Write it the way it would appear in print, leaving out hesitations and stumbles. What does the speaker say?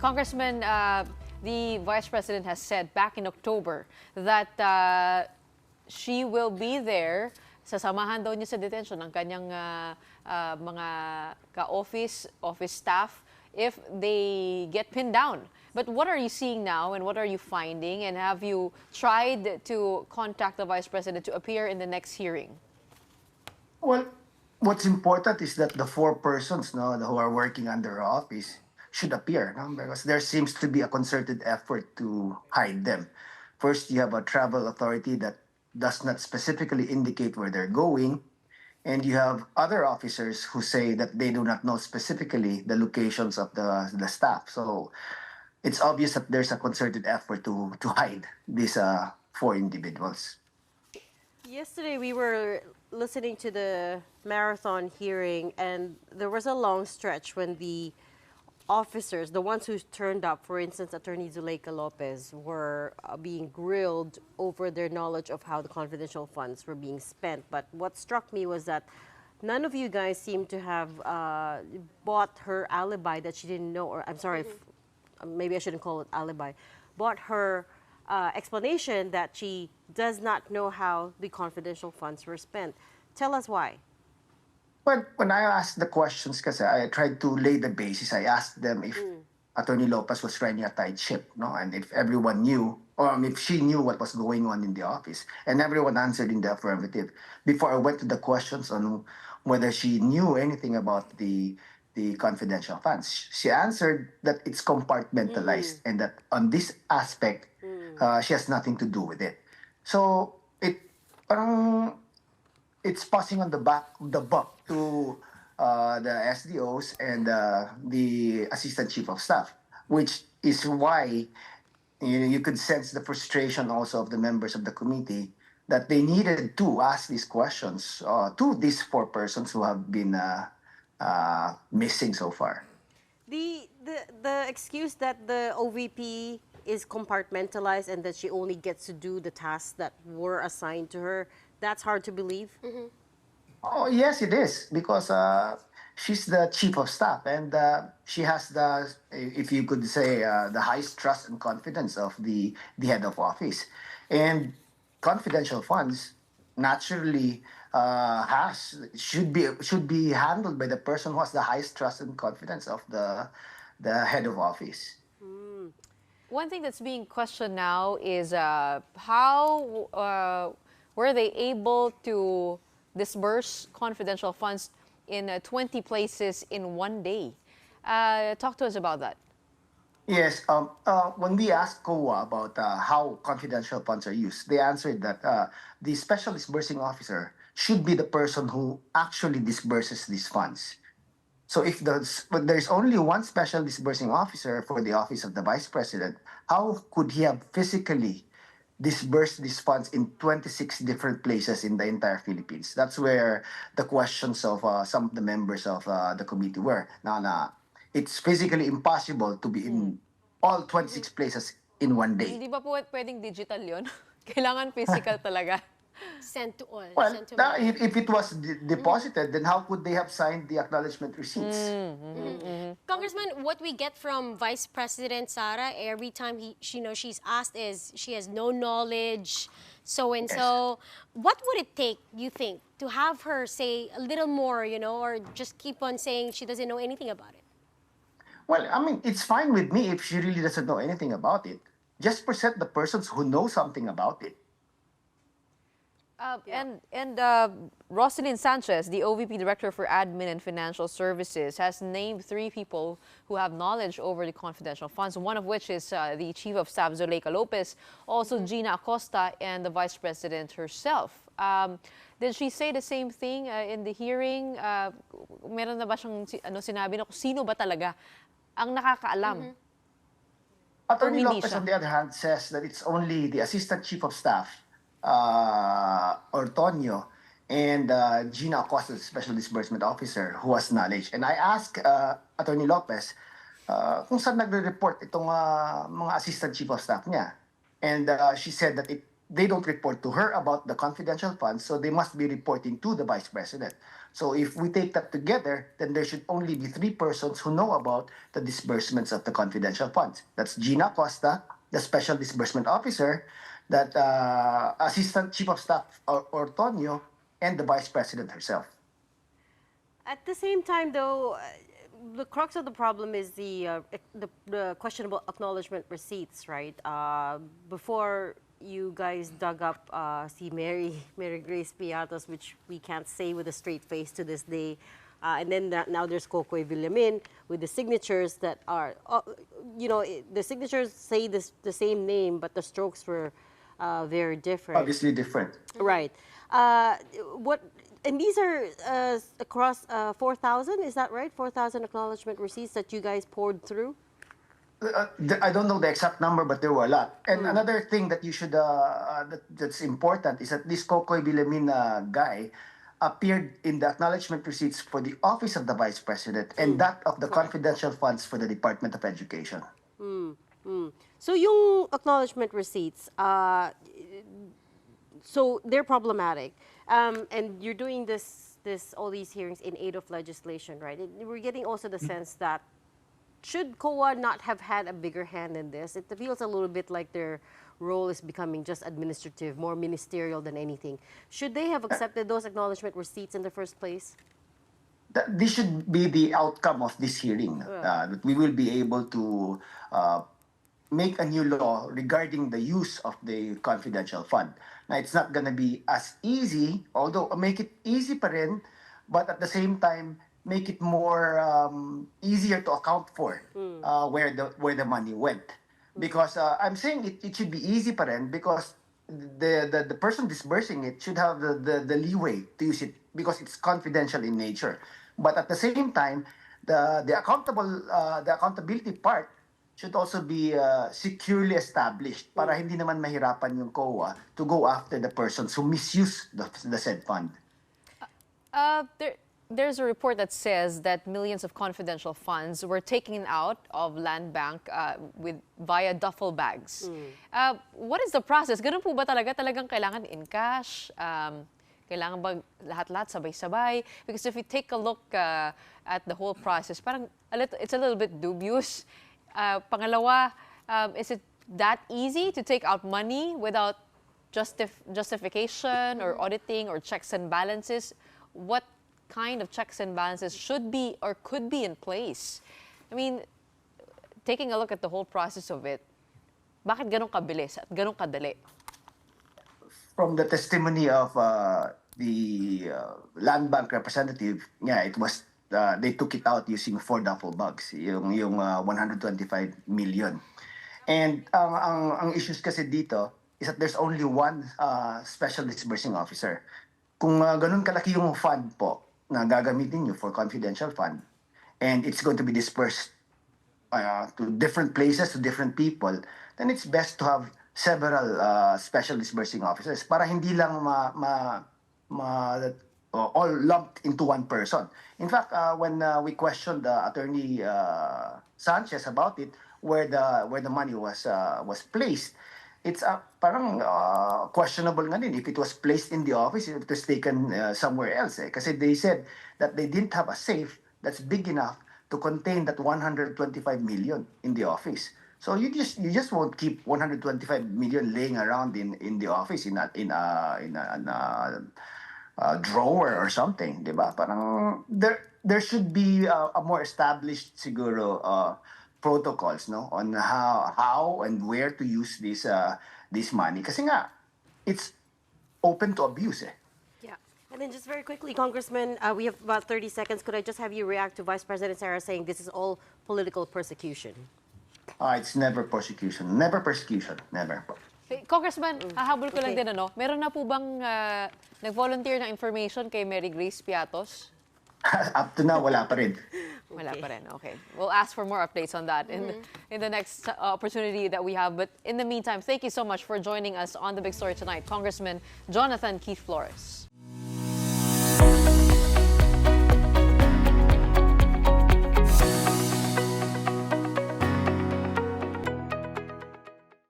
Congressman, the Vice President has said back in October that she will be there, sasamahan daw niya sa detention ng kanyang mga ka-office, office staff if they get pinned down. But what are you seeing now and what are you finding? And have you tried to contact the Vice President to appear in the next hearing? Well, what's important is that the four persons no, who are working under her office should appear, no? Because there seems to be a concerted effort to hide them. First, you have a travel authority that does not specifically indicate where they're going, and you have other officers who say that they do not know specifically the locations of the staff. So it's obvious that there's a concerted effort to hide these four individuals. Yesterday, we were listening to the marathon hearing, and there was a long stretch when the officers, the ones who turned up, for instance, Attorney Zakea Lopez, were being grilled over their knowledge of how the confidential funds were being spent. But what struck me was that none of you guys seem to have bought her alibi that she didn't know, or I'm sorry, if, maybe I shouldn't call it alibi, bought her explanation that she does not know how the confidential funds were spent. Tell us why. But when I asked the questions, kasi I tried to lay the basis. I asked them if Attorney Lopez was running a tight ship, no, and if everyone knew, or if she knew what was going on in the office, and everyone answered in the affirmative. Before I went to the questions on whether she knew anything about the confidential funds, she answered that it's compartmentalized and that on this aspect, she has nothing to do with it. So it's passing on the buck to the SDOs and the Assistant Chief of Staff, which is why you could sense the frustration also of the members of the committee that they needed to ask these questions to these four persons who have been missing so far. The excuse that the OVP is compartmentalized and that she only gets to do the tasks that were assigned to her, that's hard to believe? Oh, yes, it is, because she's the chief of staff, and she has the, if you could say, the highest trust and confidence of the head of office. And confidential funds naturally should be handled by the person who has the highest trust and confidence of the head of office. One thing that's being questioned now is how were they able to disburse confidential funds in 20 places in one day? Talk to us about that. Yes, when we asked COA about how confidential funds are used, they answered that the special disbursing officer should be the person who actually disburses these funds. So if there's only one special disbursing officer for the office of the Vice President, how could he have physically disbursed these funds in 26 different places in the entire Philippines? That's where the questions of some of the members of the committee were. Now, it's physically impossible to be in all 26 places in one day. Hindi ba po pwedeng digital yun? Kailangan physical talaga. Sent to all. Well, Sent to if it was deposited, then how could they have signed the acknowledgement receipts? Congressman, what we get from Vice President Sara every time she's asked is she has no knowledge, so and so. What would it take, you think, to have her say a little more, or just keep on saying she doesn't know anything about it? Well, I mean, it's fine with me if she really doesn't know anything about it. Just present the persons who know something about it. And Roselyn Sanchez, the OVP Director for Admin and Financial Services, has named 3 people who have knowledge over the confidential funds, one of which is the Chief of Staff, Zakea Lopez, also Gina Acosta, and the Vice President herself. Did she say the same thing in the hearing? Meron na ba siyang sinabi na kung sino ba talaga ang nakakaalam? Attorney Lopez, on the other hand, says that it's only the Assistant Chief of Staff, Ortonio, and Gina Acosta, the Special Disbursement Officer, who has knowledge. And I asked Attorney Lopez kung saan nagre-report itong mga Assistant Chief of Staff niya. And she said that they don't report to her about the confidential funds, so they must be reporting to the Vice President. So if we take that together, then there should only be 3 persons who know about the disbursements of the confidential funds. That's Gina Costa, the Special Disbursement Officer, that Assistant Chief of Staff Ortonio, and the Vice President herself. At the same time, though, the crux of the problem is the questionable acknowledgement receipts, right? Before you guys dug up si Mary Grace Piatos, which we can't say with a straight face to this day, and then now there's Cocoy Villamin with the signatures that are, the signatures say the same name, but the strokes were very different. Obviously different. Right. And these are across 4,000, is that right? 4,000 acknowledgement receipts that you guys poured through? I don't know the exact number, but there were a lot. And another thing that you should that's important is that this Cocoy Villamin guy appeared in the acknowledgement receipts for the Office of the Vice President and that of the confidential funds for the Department of Education. So yung acknowledgement receipts, so they're problematic. And you're doing all these hearings in aid of legislation, right? We're getting also the sense that should COA not have had a bigger hand in this? It feels a little bit like their role is becoming just administrative, more ministerial than anything. Should they have accepted those acknowledgement receipts in the first place? This should be the outcome of this hearing. That we will be able to make a new law regarding the use of the confidential fund. Now, it's not going to be as easy, although make it easy pa rin, but at the same time, make it more easier to account for where the money went. Because I'm saying it should be easy pa rin because the person disbursing it should have the leeway to use it because it's confidential in nature. But at the same time, the accountability part should also be securely established para hindi naman mahirapan yung COA to go after the persons who misuse the said fund. There's a report that says that millions of confidential funds were taken out of Land Bank via duffel bags. What is the process? Ganun po ba talagang kailangan in cash? Kailangan ba lahat-lahat sabay-sabay? Because if you take a look at the whole process, parang it's a little bit dubious. Pangalawa, is it that easy to take out money without justification or auditing or checks and balances? What kind of checks and balances should be or could be in place? I mean, taking a look at the whole process of it, bakit ganun kabilis at ganun kadali? From the testimony of the Land Bank representative, it was they took it out using 4 duffel bags, yung 125 million. And ang issues kasi dito is that there's only one special disbursing officer. Kung ganun kalaki yung fund po na gagamitin nyo for confidential fund, and it's going to be dispersed to different places, to different people, then it's best to have several special disbursing officers para hindi lang all lumped into one person. In fact, when we questioned Attorney Sanchez about it, where the money was placed, it's parang questionable nga din if it was placed in the office, if it was taken somewhere else. Kasi they said that they didn't have a safe that's big enough to contain that 125 million in the office. So you just won't keep 125 million laying around in the office in a drawer or something, diba? Parang there should be a more established siguro protocols, no, on how and where to use this money. Kasi nga it's open to abuse. Yeah. And then just very quickly, Congressman, we have about 30 seconds. Could I just have you react to Vice President Sara saying this is all political persecution? It's never persecution. Never persecution. Never. Congressman, hahabol ko lang din, meron na po bang nag-volunteer ng information kay Mary Grace Piatos? Up to now, wala pa rin. Wala pa rin, okay. We'll ask for more updates on that in the next opportunity that we have. But in the meantime, thank you so much for joining us on The Big Story tonight, Congressman Jonathan Keith Flores.